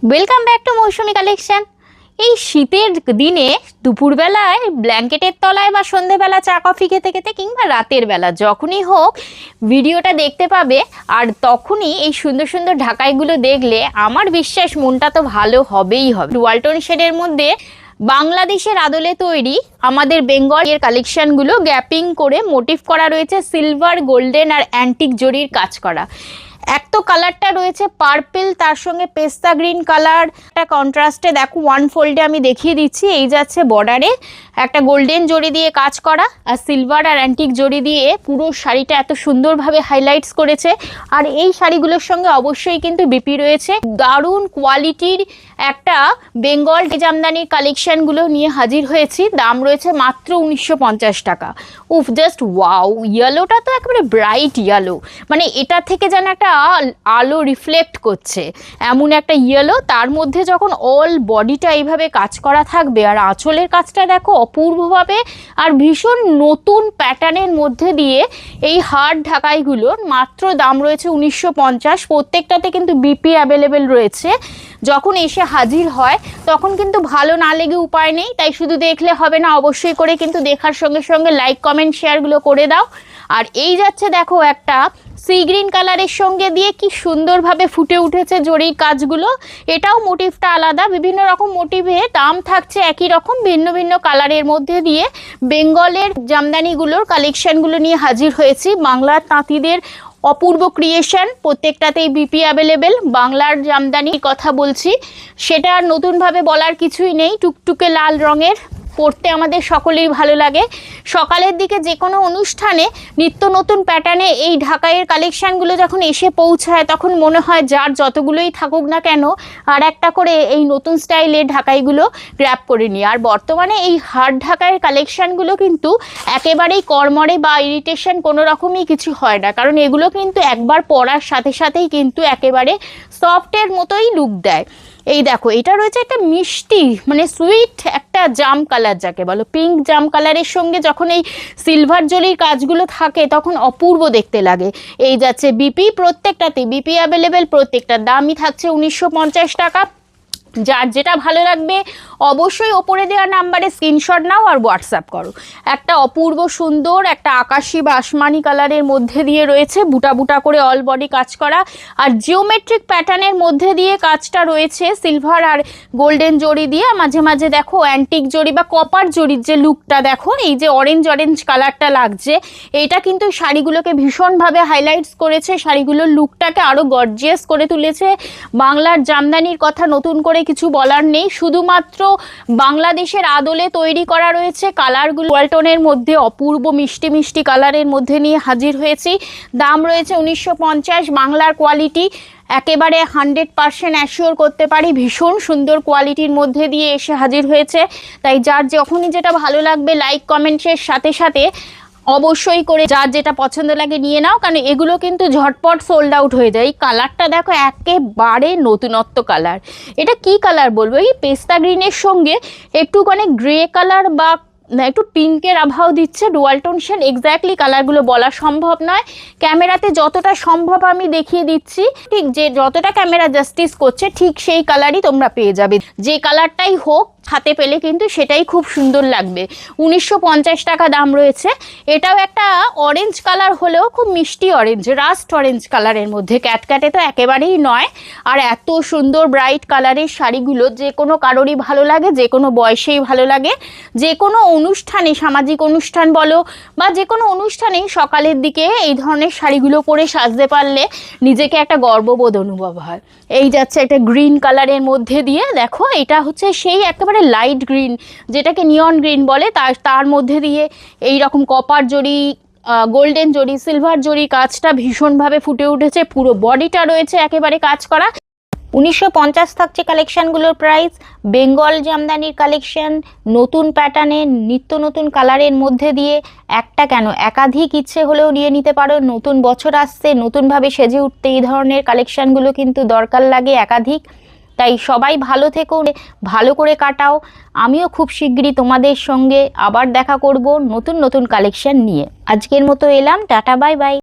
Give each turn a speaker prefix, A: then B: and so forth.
A: Welcome back to Mousumi collection. এই শীতের দিনে দুপুরবেলায় ব্ল্যাঙ্কেটের তলায় বা সন্ধেবেলা চা কফি খেতে খেতে কিংবা রাতের বেলা যখনই হোক ভিডিওটা দেখতে পাবে, আর তখনই এই সুন্দর সুন্দর ঢাকাইগুলো দেখলে আমার বিশ্বাস মনটা তো ভালো হবেই হবে। ওয়ালটন শেডের মধ্যে বাংলাদেশের আদলে তৈরি আমাদের বেঙ্গলের কালেকশনগুলো গ্যাপিং করে মোটিভ করা রয়েছে, সিলভার, গোল্ডেন আর অ্যান্টিক জরির কাজ করা। এক তো কালারটা রয়েছে পার্পল, তার সঙ্গে পেস্তা গ্রিন কালার, একটা কন্ট্রাস্টে দেখো ওয়ান ফোল্ডে আমি দেখিয়ে দিচ্ছি। এই যাচ্ছে বর্ডারে একটা গোল্ডেন জরি দিয়ে কাজ করা, আর সিলভার আর অ্যান্টিক জরি দিয়ে পুরো শাড়িটা এত সুন্দরভাবে হাইলাইটস করেছে। আর এই শাড়িগুলোর সঙ্গে অবশ্যই কিন্তু বিপি রয়েছে। দারুণ কোয়ালিটির একটা বেঙ্গল জামদানির কালেকশনগুলো নিয়ে হাজির হয়েছি। দাম রয়েছে মাত্র 1950 টাকা। উফ, জাস্ট ওয়াও! ইয়েলোটা তো একেবারে ব্রাইট ইয়েলো, মানে এটা থেকে যেন একটা আলো রিফ্লেক্ট করছে এমন একটা ইয়েলো। তার মধ্যে যখন অল বডিটা এইভাবে কাজ করা থাকবে, আর আঁচলের কাজটা দেখো অপূর্বভাবে, আর ভীষণ নতুন প্যাটার্নের মধ্যে দিয়ে এই হার্ড ঢাকাইগুলোর মাত্র দাম রয়েছে 1950। প্রত্যেকটাতে কিন্তু বিপি অ্যাভেলেবেল রয়েছে। যখন এসে হাজির হয় তখন কিন্তু ভালো না লেগে উপায় নেই, তাই শুধু দেখলে হবে না, অবশ্যই করে কিন্তু দেখার সঙ্গে সঙ্গে লাইক কমেন্ট শেয়ারগুলো করে দাও। আর এই যাচ্ছে দেখো একটা সি গ্রিন কালারের সঙ্গে দিয়ে কি সুন্দরভাবে ফুটে উঠেছে জরির কাজগুলো। এটাও মোটিভটা আলাদা, বিভিন্ন রকম মোটিভে দাম থাকছে একই রকম, ভিন্ন ভিন্ন কালারের মধ্যে দিয়ে বেঙ্গলের জামদানিগুলোর কালেকশনগুলো নিয়ে হাজির হয়েছি। বাংলার তাঁতিদের অপূর্ব ক্রিয়েশন, প্রত্যেকটাতেই বিপি অ্যাভেলেবেল। বাংলার জামদানির কথা বলছি, সেটা আর নতুনভাবে বলার কিছুই নেই। টুকটুকে লাল রঙের, পরতে আমাদের সকলেই ভালো লাগে। সকালের দিকে যে কোনো অনুষ্ঠানে নিত্য নতুন প্যাটার্নে এই ঢাকাইয়ের কালেকশানগুলো যখন এসে পৌঁছায় তখন মনে হয় যার যতগুলোই থাকুক না কেন আর একটা করে এই নতুন স্টাইলের ঢাকাইগুলো গ্র্যাব করে নিই। আর বর্তমানে এই হার্ড ঢাকাইয়ের কালেকশানগুলো কিন্তু একেবারেই কড়মড়ে বা ইরিটেশন কোনো রকমই কিছু হয় না, কারণ এগুলো কিন্তু একবার পরার সাথে সাথেই কিন্তু একেবারে সফটের মতোই লুক দেয়। এই দেখো, এটা রয়েছে একটা মিষ্টি মানে সুইট একটা জাম কালার, যাকে বলো পিঙ্ক জাম কালারের সঙ্গে যখন এই সিলভার জরির কাজগুলো থাকে তখন অপূর্ব দেখতে লাগে। এই যাচ্ছে বিপি, প্রত্যেকটাতে বিপি অ্যাভেলেবেল, প্রত্যেকটার দামই থাকছে 1950 টাকা। যার যেটা ভালো লাগবে অবশ্যই ওপরে দেওয়া নাম্বারে স্ক্রিনশট নাও আর হোয়াটসঅ্যাপ করো। একটা অপূর্ব সুন্দর একটা আকাশি বা আসমানি কালারের মধ্যে দিয়ে রয়েছে বুটা বুটা করে অল বডি কাজ করা, আর জিওমেট্রিক প্যাটার্নের মধ্যে দিয়ে কাজটা রয়েছে সিলভার আর গোল্ডেন জরি দিয়ে। মাঝে মাঝে দেখো অ্যান্টিক জরি বা কপার জরির যে লুকটা দেখো, এই যে অরেঞ্জ অরেঞ্জ কালারটা লাগছে, এটা কিন্তু শাড়িগুলোকে ভীষণভাবে হাইলাইটস করেছে, শাড়িগুলোর লুকটাকে আরও গর্জিয়াস করে তুলেছে। বাংলার জামদানির কথা নতুন করে কিছু বলার নেই, শুধুমাত্র বাংলাদেশের আদলে তৈরি করা রয়েছে। কালারগুলো ওয়ালটনের মধ্যে অপূর্ব মিষ্টি মিষ্টি কালারের মধ্যে নিয়ে হাজির হয়েছি। দাম রয়েছে 1950। বাংলার কোয়ালিটি একেবারে 100% অ্যাসিওর করতে পারি, ভীষণ সুন্দর কোয়ালিটির মধ্যে দিয়ে এসে হাজির হয়েছে। তাই যার যখনই যেটা ভালো লাগবে লাইক কমেন্টসের সাথে সাথে অবশ্যই করে যার যেটা পছন্দ লাগে নিয়ে নাও, কারণ এগুলো কিন্তু ঝটপট সোল্ড আউট হয়ে যায়। এই কালারটা দেখো একেবারে নতুনত্ব কালার। এটা কি কালার বলবো, এই পেস্তা গ্রিনের সঙ্গে একটুখানি গ্রে কালার বা একটু পিঙ্কের আভাও দিচ্ছে ওয়ালটন শেড। এক্স্যাক্টলি কালারগুলো বলা সম্ভব নয়, ক্যামেরাতে যতটা সম্ভব আমি দেখিয়ে দিচ্ছি, ঠিক যে যতটা ক্যামেরা জাস্টিস করছে ঠিক সেই কালারই তোমরা পেয়ে যাবে। যে কালারটাই হোক হাতে পেলে কিন্তু সেটাই খুব সুন্দর লাগবে। 1950 টাকা দাম রয়েছে। এটাও একটা অরেঞ্জ কালার হলেও খুব মিষ্টি অরেঞ্জ, রাস্ট অরেঞ্জ কালারের মধ্যে, ক্যাটক্যাটে তো একেবারেই নয়। আর এত সুন্দর ব্রাইট কালারের শাড়িগুলো যে কোনো কারোরই ভালো লাগে, যে কোনো বয়সেই ভালো লাগে। যে কোনো অনুষ্ঠানে, সামাজিক অনুষ্ঠান বলো বা যে কোনো অনুষ্ঠানেই সকালের দিকে এই ধরনের শাড়িগুলো পরে সাজতে পারলে নিজেকে একটা গর্ববোধ অনুভব হয়। এই যাচ্ছে একটা গ্রিন কালারের মধ্যে দিয়ে, দেখো এটা হচ্ছে সেই একেবারে লাইট গ্রিন যেটাকে নিয়ন গ্রিন বলে, তার মধ্যে দিয়ে এই রকম কপার জরি, গোল্ডেন জরি, সিলভার জরি কাজটা ভীষণভাবে ফুটে উঠেছে। পুরো বডিটা রয়েছে একেবারে কাজ করা। 1950 থাকছে কালেকশানগুলোর প্রাইস। বেঙ্গল জামদানির কালেকশান নতুন প্যাটার্নে নিত্য নতুন কালারের মধ্যে দিয়ে একটা কেন একাধিক ইচ্ছে হলেও নিয়ে নিতে পারো। নতুন বছর আসছে, নতুনভাবে সেজে উঠতে এই ধরনের কালেকশানগুলো কিন্তু দরকার লাগে একাধিক। তাই সবাই ভালো থেকো, ভালো করে কাটাও। আমিও খুব শিগগিরই তোমাদের সঙ্গে আবার দেখা করব নতুন নতুন কালেকশান নিয়ে। আজকের মতো এলাম, টাটা, বাই বাই।